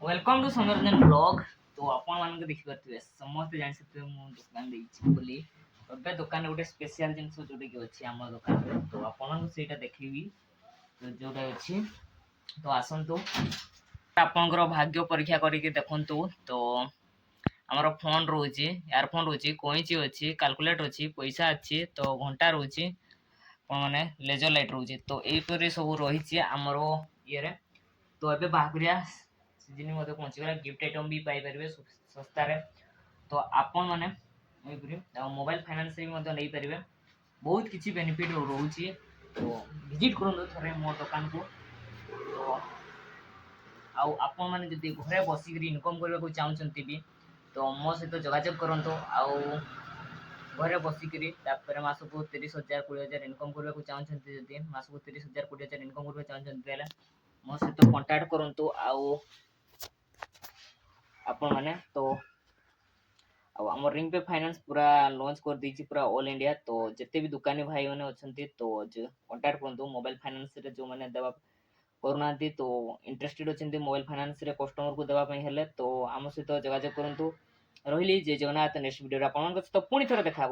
Welcome to Soumyaranjan blog. तो आपण देखिए समस्त जानते दुकान बोली ए दुकान गोटे स्पेशल जिन जोटा कि अच्छी आम दुकान तो आपको से देखी तो जोटा अच्छी तो आसतु आपंकर भाग्य परीक्षा करके देखु। तो आमर फोन रोचे इयरफोन रोचे कईची अच्छी काल्कुलेटर अच्छी पैसा अच्छी तो घंटा रोचे मैंने लेजर लाइट रोचे तो यहीपर सब रही आमर ये तो ये बाहरिया सीजन पहुँचीगला गिफ्ट आइटम भी पाइपर सस्तार तो आपण मैंने मोबाइल फाइनान्स नहीं पारे बहुत किसी बेनिफिट रोचे तो विजिट करूँ थे मो दुकान को। तो आपण मैंने जब घरे बसिक इनकम करने को चाहते भी तो मो सहित जोगाजोग करूँ आउ घरे बसिक मास को 30,000 20,000 इनकम करने को चाहते मास को 30,000 20,000 इनकम करने चाहते मो सहित कंटाक्ट करूँ। आपण मैंने तो आम रिंग पे फाइनेंस पूरा लॉन्च कर दी पूरा ऑल इंडिया तो जिते भी दुकानी भाई मैंने अच्छा तो कंटाक्ट करूँ मोबाइल फाइनेंस जो मैंने देवा करूना तो इंटरेस्टेड अच्छा मोबाइल फाइनेंस कस्टमर को देवाई तो आम सहित जोगाजोग करूँ। रही जय जगन्नाथ नेक्स्ट वीडियो आप पुणी थे देखा।